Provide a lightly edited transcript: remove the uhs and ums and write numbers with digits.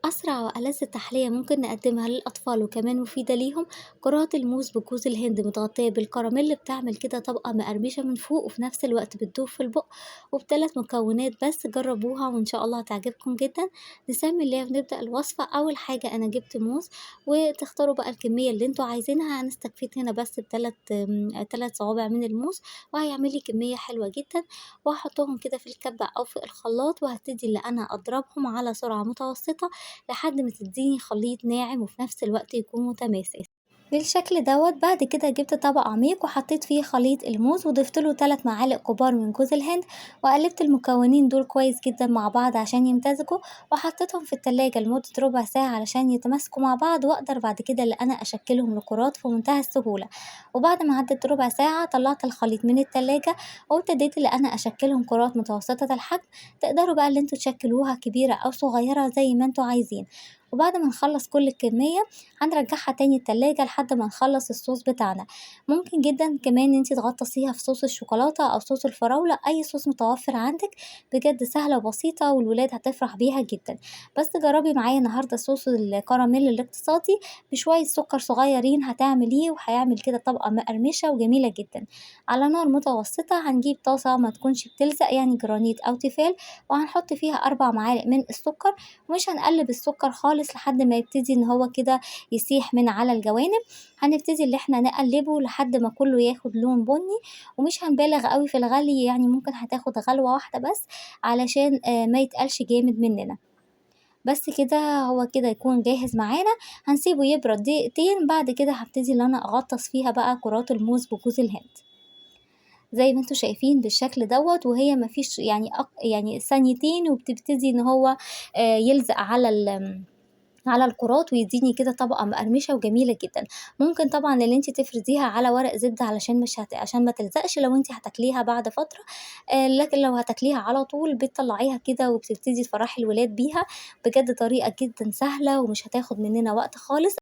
أسرع وألذ تحلية ممكن نقدمها للأطفال وكمان مفيدة ليهم كرات الموز بجوز الهند متغطية بالكراميل، بتعمل كده طبقة مقرمشة من فوق وفي نفس الوقت بتدوب في البق، وبثلاث مكونات بس. جربوها وإن شاء الله هتعجبكم جدا. نسمي الله ونبدأ الوصفة. أول حاجة أنا جبت موز، وتختاروا بقى الكمية اللي انتوا عايزينها. أنا استكفيت هنا بس تلات صوابع من الموز، وهيعملي كمية حلوة جدا. وهحطهم كده في الكبة أو في الخلاط، وهبتدي اللي أنا أضربهم على سرعة متوسطة لحد ما تديني خليط ناعم وفي نفس الوقت يكون متماسك بالشكل دوت. بعد كده جبت طبق عميق وحطيت فيه خليط الموز، وضفت له 3 معالق كبار من جوز الهند، وقلبت المكونين دول كويس جدا مع بعض عشان يمتزجوا، وحطيتهم في التلاجة لمدة ربع ساعة علشان يتماسكوا مع بعض، واقدر بعد كده اللي انا اشكلهم لكرات في منتهى السهولة. وبعد ما عدت ربع ساعة طلعت الخليط من التلاجة، وابتديت اللي انا اشكلهم كرات متوسطة الحجم. تقدروا بقى اللي انتوا تشكلوها كبيرة او صغيرة زي ما انتوا عايزين. وبعد ما نخلص كل الكمية هنرجعها تاني التلاجة لحد ما نخلص الصوص بتاعنا. ممكن جدا كمان انتي تغطسيها في صوص الشوكولاتة او صوص الفراولة، اي صوص متوفر عندك. بجد سهلة وبسيطة والولاد هتفرح بيها جدا. بس جربي معايا النهاردة صوص الكراميل الاقتصادي بشوية سكر صغيرين، هتعمليه وهيعمل كده طبقة مقرمشة وجميلة جدا. على نار متوسطة هنجيب طاسة ما تكونش بتلزق، يعني جرانيت او تيفال، وهنحط فيها 4 معالق من السكر. ومش هنقلب السكر خالص لحد ما يبتدي ان هو كده يسيح من على الجوانب. هنبتدي اللي احنا نقلبه لحد ما كله ياخد لون بني، ومش هنبالغ قوي في الغلي، يعني ممكن هتاخد غلوة واحدة بس علشان ما يتقلش جامد مننا. بس كده هو كده يكون جاهز معانا. هنسيبه يبرد دقيقتين، بعد كده هبتدي ان انا اغطس فيها بقى كرات الموز بجوز الهند زي ما انتوا شايفين بالشكل دوت. وهي مفيش يعني يعني ثانيتين وبتبتدي ان هو يلزق على الكرات ويديني كده طبقة مقرمشة وجميلة جدًا. ممكن طبعًا اللي أنتِ تفرديها على ورق زبدة علشان مش عشان ما تلزقش لو أنتِ هتاكليها بعد فترة. لكن لو هتاكليها على طول بتطلعيها كده وبتبتدي تفرحي الولاد بيها. بجد طريقة جدًا سهلة ومش هتاخد مننا وقت خالص.